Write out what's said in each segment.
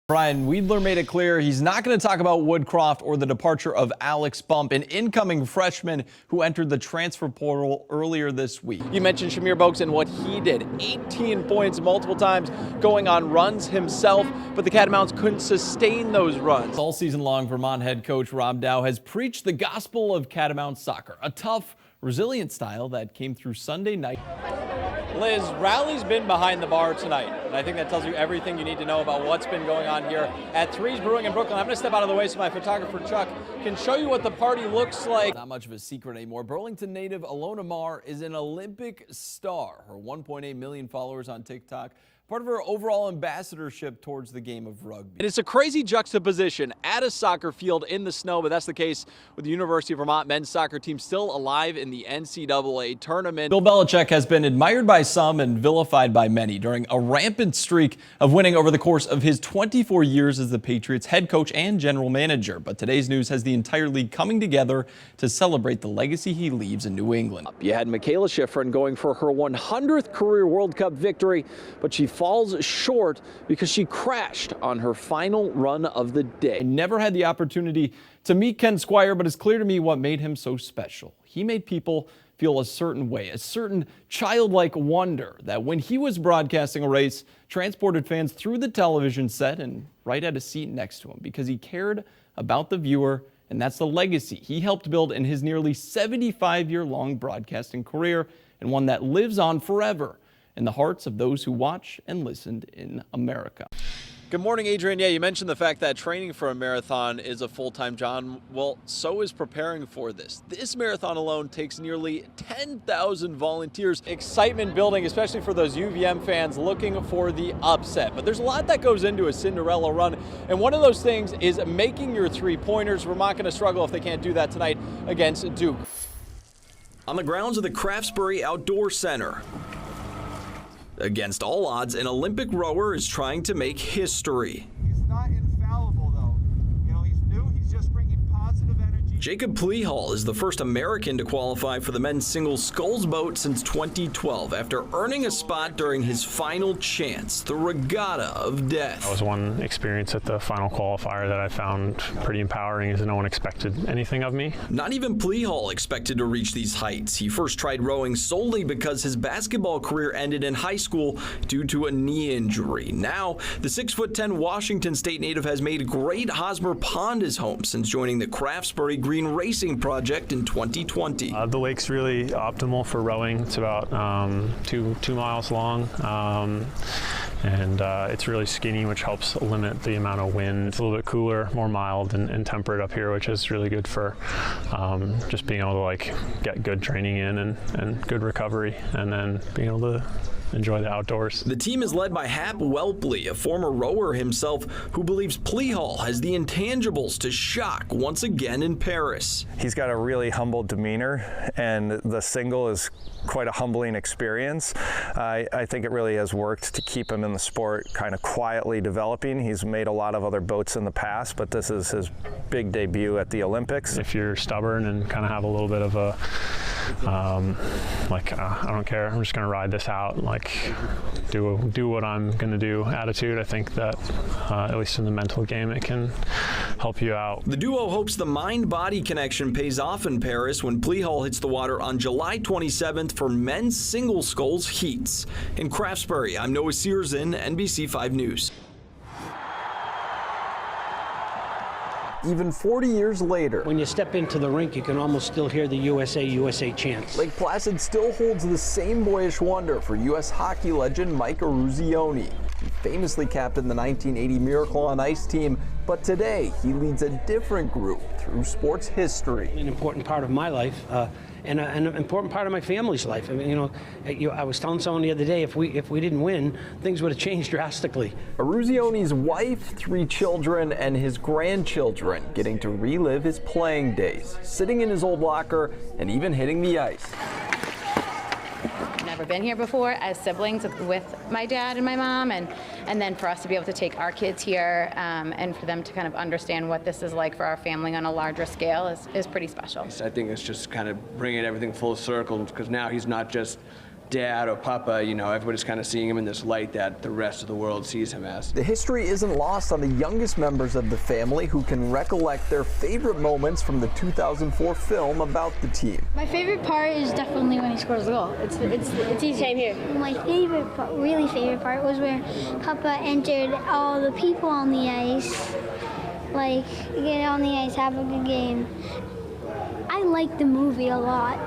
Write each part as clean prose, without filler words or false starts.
Brian Weidler made it clear he's not going to talk about Woodcroft or the departure of Alex Bump, an incoming freshman who entered the transfer portal earlier this week. You mentioned Shamir Boaks and what he did. 18 points multiple times, going on runs himself, but the Catamounts couldn't sustain those runs. All season long, Vermont head coach Rob Dow has preached the gospel of Catamount soccer, a tough, resilient style that came through Sunday night. Liz, rally's been behind the bar tonight, and I think that tells you everything you need to know about what's been going on here at Threes Brewing in Brooklyn. I'm going to step out of the way so my photographer Chuck can show you what the party looks like. Not much of a secret anymore. Burlington native Alona Marr is an Olympic star. Her 1.8 million followers on TikTok, part of her overall ambassadorship towards the game of rugby. And it's a crazy juxtaposition at a soccer field in the snow, but that's the case with the University of Vermont men's soccer team still alive in the NCAA tournament. Bill Belichick has been admired by some and vilified by many during a rampant streak of winning over the course of his 24 years as the Patriots head coach and general manager. But today's news has the entire league coming together to celebrate the legacy he leaves in New England. You had Michaela Schifrin going for her 100th career World Cup victory, but she falls short because she crashed on her final run of the day. I never had the opportunity to meet Ken Squire, but it's clear to me what made him so special. He made people feel a certain way, a certain childlike wonder that when he was broadcasting a race, transported fans through the television set and right at a seat next to him because he cared about the viewer, and that's the legacy he helped build in his nearly 75-year-long broadcasting career, and one that lives on forever in the hearts of those who watch and listened in America. Good morning, Adrian. Yeah, you mentioned the fact that training for a marathon is a full-time job. Well, so is preparing for this. This marathon alone takes nearly 10,000 volunteers. Excitement building, especially for those UVM fans looking for the upset. But there's a lot that goes into a Cinderella run, and one of those things is making your three-pointers. Vermont going to struggle if they can't do that tonight against Duke. On the grounds of the Craftsbury Outdoor Center, against all odds, an Olympic rower is trying to make history. He's not infallible, though. You know, he's new. He's just bringing positive energy. Jacob Plehall is the first American to qualify for the men's singles sculls boat since 2012 after earning a spot during his final chance, the Regatta of Death. That was one experience at the final qualifier that I found pretty empowering, as no one expected anything of me. Not even Plehall expected to reach these heights. He first tried rowing solely because his basketball career ended in high school due to a knee injury. Now, the 6'10" Washington State native has made Great Hosmer Pond his home since joining the Craftsbury Green Racing Project in 2020. The lake's really optimal for rowing. It's about 2 miles long. And it's really skinny, which helps limit the amount of wind. It's a little bit cooler, more mild and temperate up here, which is really good for just being able to like get good training in and good recovery, and then being able to enjoy the outdoors. The team is led by Hap Welpley, a former rower himself, who believes Plehall has the intangibles to shock once again in Paris. He's got a really humble demeanor, and the single is quite a humbling experience. I think it really has worked to keep him in the sport kind of quietly developing. He's made a lot of other boats in the past, but this is his big debut at the Olympics. If you're stubborn and kind of have a little bit of a I don't care, I'm just going to ride this out, like do what I'm going to do attitude, I think that at least in the mental game it can help you out. The duo hopes the mind-body connection pays off in Paris when Plehall hits the water on July 27th for men's single sculls heats. In Craftsbury, I'm Noah Cierzan, NBC 5 News. Even 40 years later, when you step into the rink, you can almost still hear the USA, USA chants. Lake Placid still holds the same boyish wonder for U.S. hockey legend Mike Eruzione. He famously captained the 1980 Miracle on Ice team, but today he leads a different group through sports history. An important part of my life, and an important part of my family's life. I mean, I was telling someone the other day, if we didn't win, things would have changed drastically. Eruzione's wife, 3 children, and his grandchildren getting to relive his playing days, sitting in his old locker and even hitting the ice. Never been here before as siblings with my dad and my mom, and then for us to be able to take our kids here and for them to kind of understand what this is like for our family on a larger scale is pretty special. I think it's just kind of bringing everything full circle, because now he's not just Dad or Papa, you know, everybody's kind of seeing him in this light that the rest of the world sees him as. The history isn't lost on the youngest members of the family who can recollect their favorite moments from the 2004 film about the team. My favorite part is definitely when he scores the goal. It's easy. Same here. My favorite part, really favorite part, was where Papa entered all the people on the ice. Like, get on the ice, have a good game. I like the movie a lot.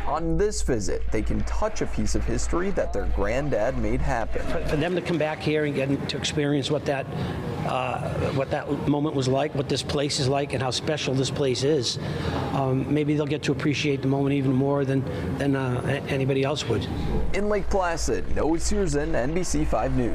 On this visit, they can touch a piece of history that their granddad made happen. For them to come back here and get to experience what that moment was like, what this place is like, and how special this place is, maybe they'll get to appreciate the moment even more than anybody else would. In Lake Placid, Noah Cierzan, NBC 5 News.